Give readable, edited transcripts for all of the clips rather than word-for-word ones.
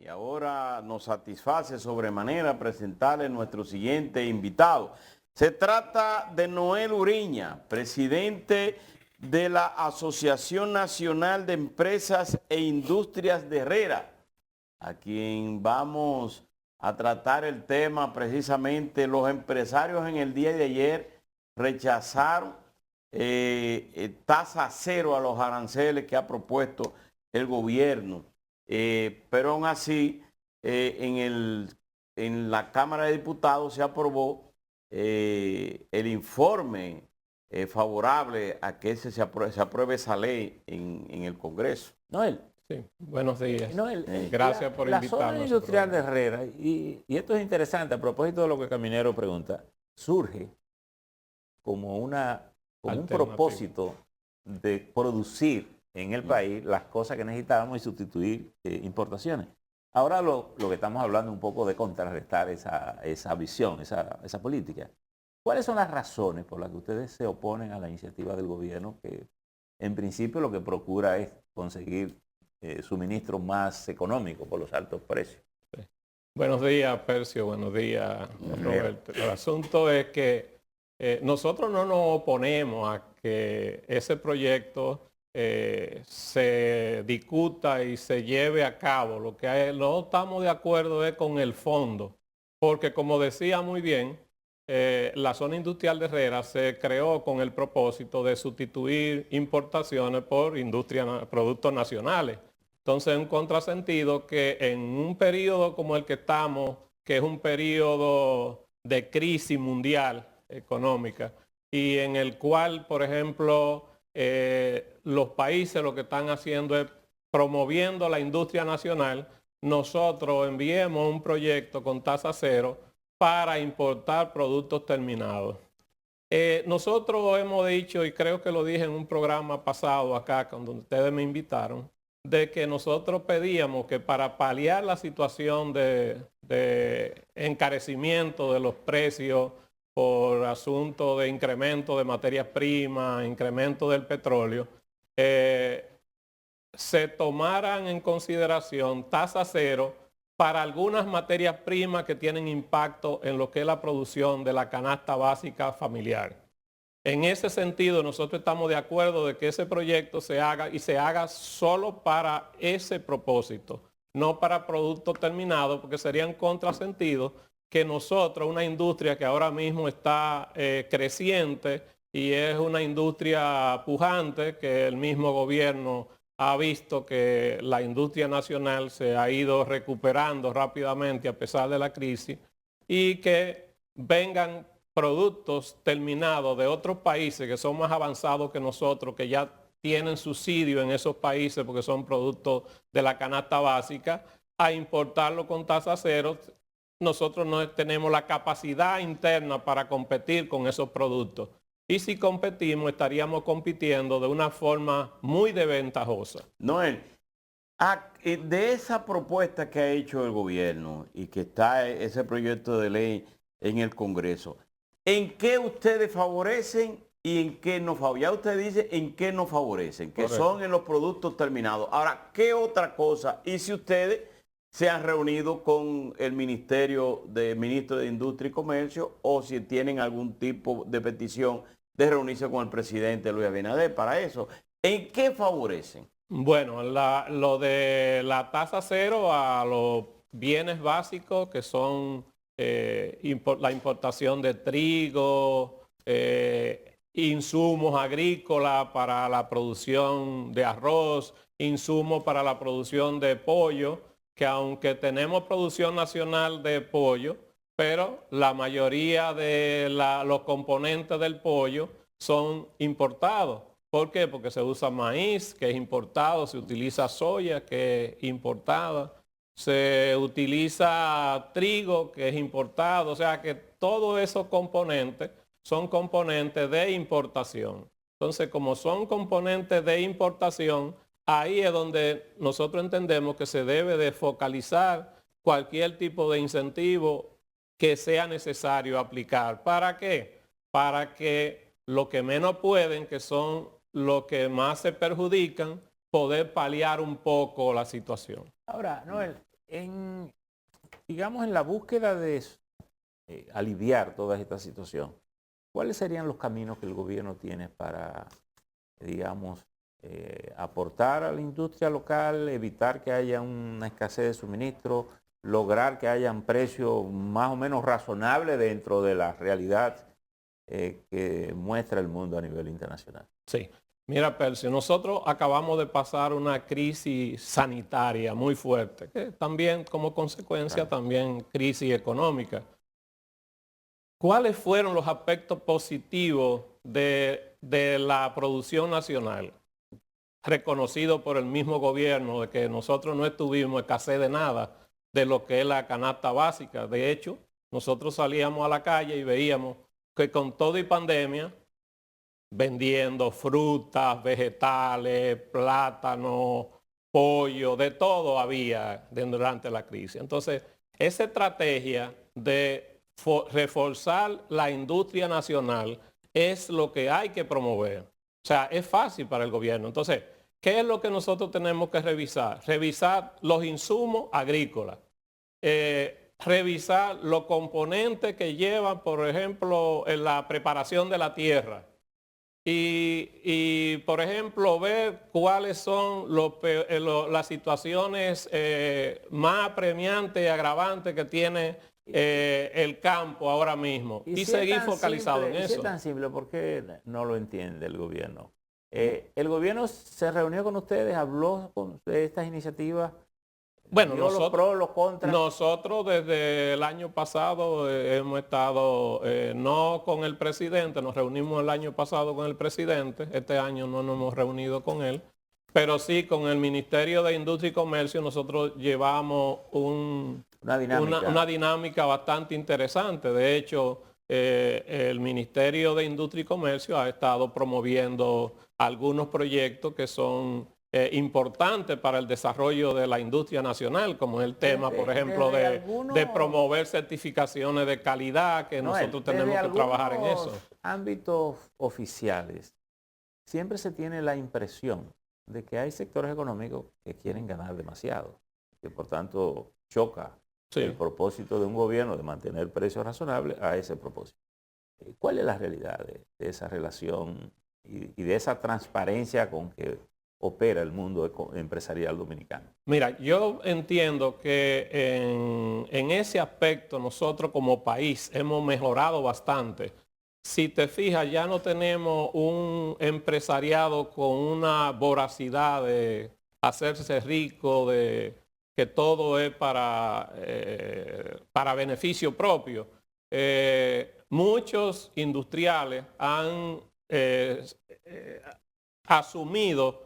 Y ahora nos satisface sobremanera presentarle nuestro siguiente invitado. Se trata de Noel Uriña, presidente de la Asociación Nacional de Empresas e Industrias de Herrera, a quien vamos a tratar el tema precisamente. Los empresarios en el día de ayer rechazaron tasa cero a los aranceles que ha propuesto el gobierno. Pero aún así, en la Cámara de Diputados se aprobó el informe favorable a que se apruebe esa ley en el Congreso. Noel. Sí, buenos días. Noel, Gracias por invitarnos. La zona industrial de Herrera, y esto es interesante, a propósito de lo que Caminero pregunta, surge como un propósito de producir en el país las cosas que necesitábamos y sustituir importaciones. Ahora lo que estamos hablando es un poco de contrarrestar esa visión, esa política. ¿Cuáles son las razones por las que ustedes se oponen a la iniciativa del gobierno que en principio lo que procura es conseguir suministros más económicos por los altos precios? Sí. Buenos días, Percio. Buenos días, Roberto. El asunto es que nosotros no nos oponemos a que ese proyecto se discuta y se lleve a cabo. Lo que no estamos de acuerdo es con el fondo, porque como decía muy bien, la zona industrial de Herrera se creó con el propósito de sustituir importaciones por productos nacionales. Entonces es un contrasentido que en un periodo como el que estamos, que es un periodo de crisis mundial económica, y en el cual, por ejemplo, los países lo que están haciendo es promoviendo la industria nacional, nosotros enviemos un proyecto con tasa cero para importar productos terminados. Nosotros hemos dicho, y creo que lo dije en un programa pasado acá, cuando ustedes me invitaron, de que nosotros pedíamos que para paliar la situación de encarecimiento de los precios por asunto de incremento de materias primas, incremento del petróleo, se tomaran en consideración tasa cero para algunas materias primas que tienen impacto en lo que es la producción de la canasta básica familiar. En ese sentido, nosotros estamos de acuerdo de que ese proyecto se haga y se haga solo para ese propósito, no para productos terminados, porque sería un contrasentido que nosotros, una industria que ahora mismo está creciente y es una industria pujante, que el mismo gobierno ha visto que la industria nacional se ha ido recuperando rápidamente a pesar de la crisis, y que vengan productos terminados de otros países que son más avanzados que nosotros, que ya tienen subsidio en esos países porque son productos de la canasta básica, a importarlo con tasa cero. Nosotros no tenemos la capacidad interna para competir con esos productos. Y si competimos, estaríamos compitiendo de una forma muy desventajosa. Noel, de esa propuesta que ha hecho el gobierno y que está ese proyecto de ley en el Congreso, ¿en qué ustedes favorecen y en qué no favorecen? Ya usted dice en qué no favorecen, que Correcto. son en los productos terminados. Ahora, ¿qué otra cosa? Y si ustedes se han reunido con el ministro de Industria y Comercio, o si tienen algún tipo de petición de reunirse con el presidente Luis Abinader para eso, ¿en qué favorecen? Bueno, lo de la tasa cero a los bienes básicos, que son la importación de trigo, insumos agrícolas para la producción de arroz, insumos para la producción de pollo, que aunque tenemos producción nacional de pollo, pero la mayoría de los componentes del pollo son importados. ¿Por qué? Porque se usa maíz, que es importado, se utiliza soya, que es importada, se utiliza trigo, que es importado, o sea que todos esos componentes son componentes de importación. Entonces, como son componentes de importación, ahí es donde nosotros entendemos que se debe de focalizar cualquier tipo de incentivo que sea necesario aplicar. ¿Para qué? Para que los que menos pueden, que son los que más se perjudican, poder paliar un poco la situación. Ahora, Noel, digamos, en la búsqueda de aliviar toda esta situación, ¿cuáles serían los caminos que el gobierno tiene para, digamos, aportar a la industria local, evitar que haya una escasez de suministro, lograr que haya un precio más o menos razonable dentro de la realidad que muestra el mundo a nivel internacional? Sí. Mira, Percio, nosotros acabamos de pasar una crisis sanitaria muy fuerte, que también como consecuencia también crisis económica. ¿Cuáles fueron los aspectos positivos de la producción nacional? Reconocido por el mismo gobierno de que nosotros no estuvimos escasez de nada de lo que es la canasta básica. De hecho, nosotros salíamos a la calle y veíamos que con todo y pandemia, vendiendo frutas, vegetales, plátanos, pollo, de todo había durante la crisis. Entonces, esa estrategia de reforzar la industria nacional es lo que hay que promover. O sea, es fácil para el gobierno. Entonces, ¿qué es lo que nosotros tenemos que revisar? Revisar los insumos agrícolas. Revisar los componentes que llevan, por ejemplo, en la preparación de la tierra. Y por ejemplo, ver cuáles son las situaciones más apremiantes y agravantes que tiene el campo ahora mismo. Y si seguir focalizado en eso. Si es tan simple, ¿por qué no lo entiende el gobierno? ¿El gobierno se reunió con ustedes, habló de estas iniciativas? Bueno, los pros, los contras. Nosotros desde el año pasado hemos estado, no con el presidente, nos reunimos el año pasado con el presidente, este año no nos hemos reunido con él, pero sí con el Ministerio de Industria y Comercio nosotros llevamos una dinámica bastante interesante. De hecho, el Ministerio de Industria y Comercio ha estado promoviendo algunos proyectos que son importante para el desarrollo de la industria nacional, como es el tema, por ejemplo, de promover certificaciones de calidad, que nosotros tenemos que trabajar en eso. Ámbitos oficiales, siempre se tiene la impresión de que hay sectores económicos que quieren ganar demasiado, que por tanto choca el propósito de un gobierno de mantener precios razonables a ese propósito. ¿Cuál es la realidad de esa relación y de esa transparencia con que opera el mundo empresarial dominicano? Mira, yo entiendo que en ese aspecto nosotros como país hemos mejorado bastante. Si te fijas, ya no tenemos un empresariado con una voracidad de hacerse rico, de que todo es para beneficio propio. Muchos industriales han asumido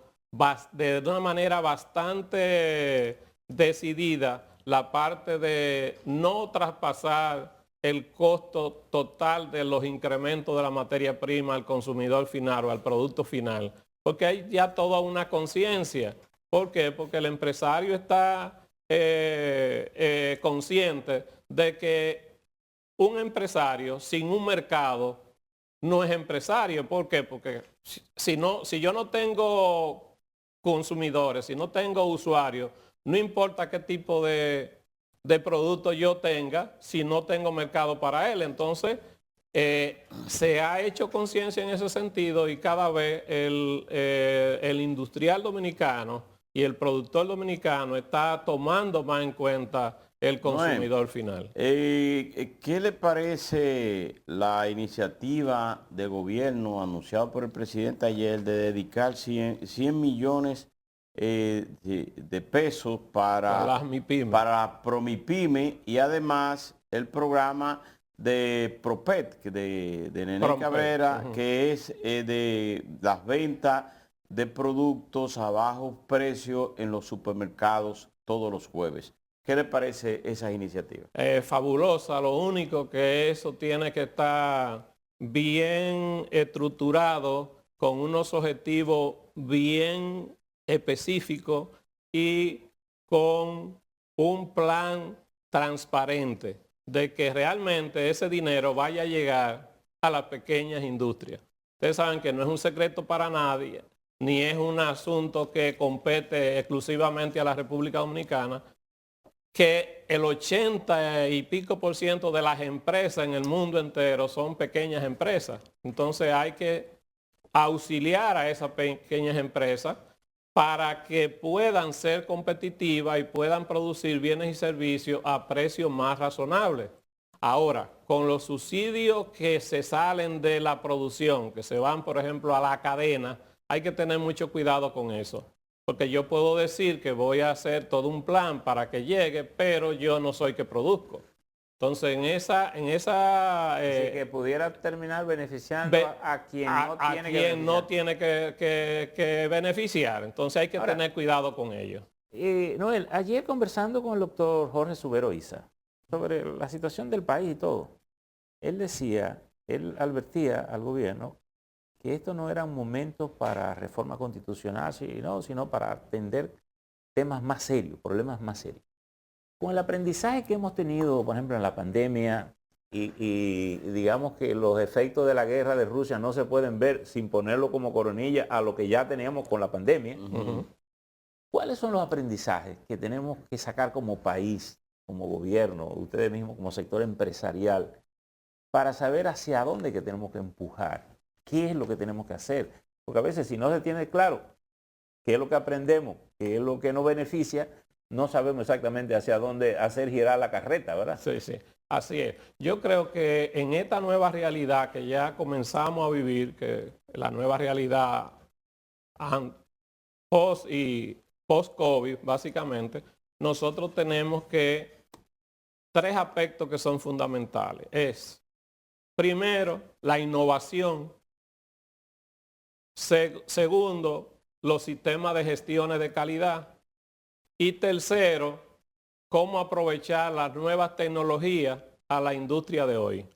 de una manera bastante decidida la parte de no traspasar el costo total de los incrementos de la materia prima al consumidor final o al producto final, porque hay ya toda una conciencia. ¿Por qué? Porque el empresario está consciente de que un empresario sin un mercado no es empresario. ¿Por qué? Porque si yo no tengo consumidores, si no tengo usuarios, no importa qué tipo de producto yo tenga, si no tengo mercado para él. Entonces, se ha hecho conciencia en ese sentido y cada vez el industrial dominicano y el productor dominicano está tomando más en cuenta el consumidor final. ¿Qué le parece la iniciativa de gobierno anunciada por el presidente ayer de dedicar 100 millones de pesos para Promipyme y además el programa de Propet de Nene Cabrera, que es de las ventas de productos a bajo precio en los supermercados todos los jueves? ¿Qué le parece esa iniciativa? Fabulosa, lo único que eso tiene que estar bien estructurado, con unos objetivos bien específicos y con un plan transparente de que realmente ese dinero vaya a llegar a las pequeñas industrias. Ustedes saben que no es un secreto para nadie, ni es un asunto que compete exclusivamente a la República Dominicana, que el 80 y pico % de las empresas en el mundo entero son pequeñas empresas. Entonces hay que auxiliar a esas pequeñas empresas para que puedan ser competitivas y puedan producir bienes y servicios a precios más razonables. Ahora, con los subsidios que se salen de la producción, que se van, por ejemplo, a la cadena, hay que tener mucho cuidado con eso. Porque yo puedo decir que voy a hacer todo un plan para que llegue, pero yo no soy que produzco. Entonces, Así que pudiera terminar beneficiando a quien no tiene que beneficiar. Entonces hay que tener cuidado con ello. Noel, ayer conversando con el doctor Jorge Subero Isa sobre la situación del país y todo, él advertía al gobierno que esto no era un momento para reforma constitucional, sino para atender temas más serios, problemas más serios. Con el aprendizaje que hemos tenido, por ejemplo, en la pandemia y digamos que los efectos de la guerra de Rusia no se pueden ver sin ponerlo como coronilla a lo que ya teníamos con la pandemia. ¿Cuáles son los aprendizajes que tenemos que sacar como país, como gobierno, ustedes mismos como sector empresarial, para saber hacia dónde que tenemos que empujar? ¿Qué es lo que tenemos que hacer? Porque a veces si no se tiene claro qué es lo que aprendemos, qué es lo que nos beneficia, no sabemos exactamente hacia dónde hacer girar la carreta, ¿verdad? Sí, sí, así es. Yo creo que en esta nueva realidad que ya comenzamos a vivir, que la nueva realidad post-COVID, básicamente, nosotros tenemos tres aspectos que son fundamentales. Es, primero, la innovación. Segundo, los sistemas de gestiones de calidad. Y tercero, cómo aprovechar las nuevas tecnologías a la industria de hoy.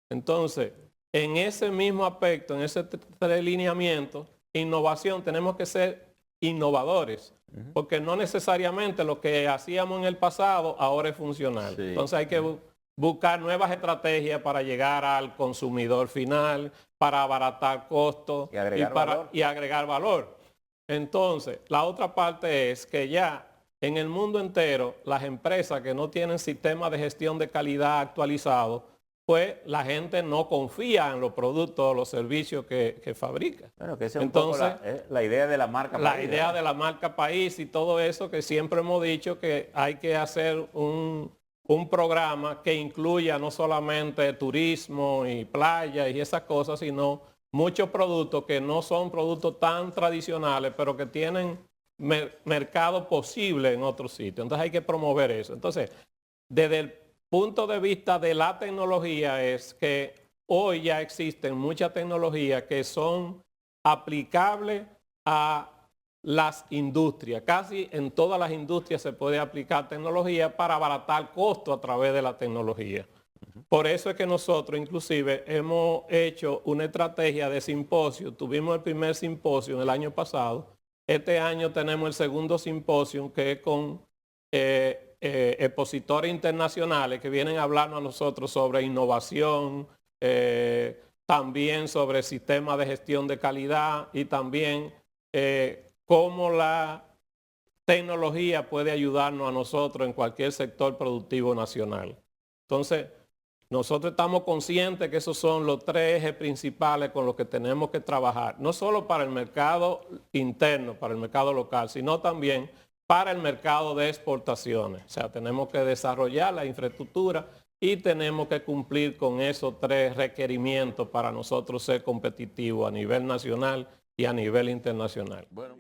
Entonces, en ese mismo aspecto, en ese tres lineamientos, innovación, tenemos que ser innovadores, porque no necesariamente lo que hacíamos en el pasado ahora es funcional. Sí. Entonces hay que buscar nuevas estrategias para llegar al consumidor final, para abaratar costos y agregar valor. Entonces, la otra parte es que ya en el mundo entero, las empresas que no tienen sistemas de gestión de calidad actualizados, pues la gente no confía en los productos o los servicios que fabrica. Bueno, que esa es entonces un poco la idea de la marca país. La idea de la marca país y todo eso que siempre hemos dicho que hay que hacer un programa que incluya no solamente turismo y playa y esas cosas, sino muchos productos que no son productos tan tradicionales, pero que tienen mercado posible en otros sitios. Entonces hay que promover eso. Entonces, desde el punto de vista de la tecnología es que hoy ya existen muchas tecnologías que son aplicables a las industrias. Casi en todas las industrias se puede aplicar tecnología para abaratar costos a través de la tecnología. Por eso es que nosotros inclusive hemos hecho una estrategia de simposio. Tuvimos el primer simposio el año pasado. Este año tenemos el segundo simposio que es con expositores internacionales que vienen a hablarnos a nosotros sobre innovación, también sobre sistemas de gestión de calidad y también cómo la tecnología puede ayudarnos a nosotros en cualquier sector productivo nacional. Entonces, nosotros estamos conscientes que esos son los tres ejes principales con los que tenemos que trabajar, no solo para el mercado interno, para el mercado local, sino también para el mercado de exportaciones. O sea, tenemos que desarrollar la infraestructura y tenemos que cumplir con esos tres requerimientos para nosotros ser competitivos a nivel nacional y a nivel internacional. Bueno.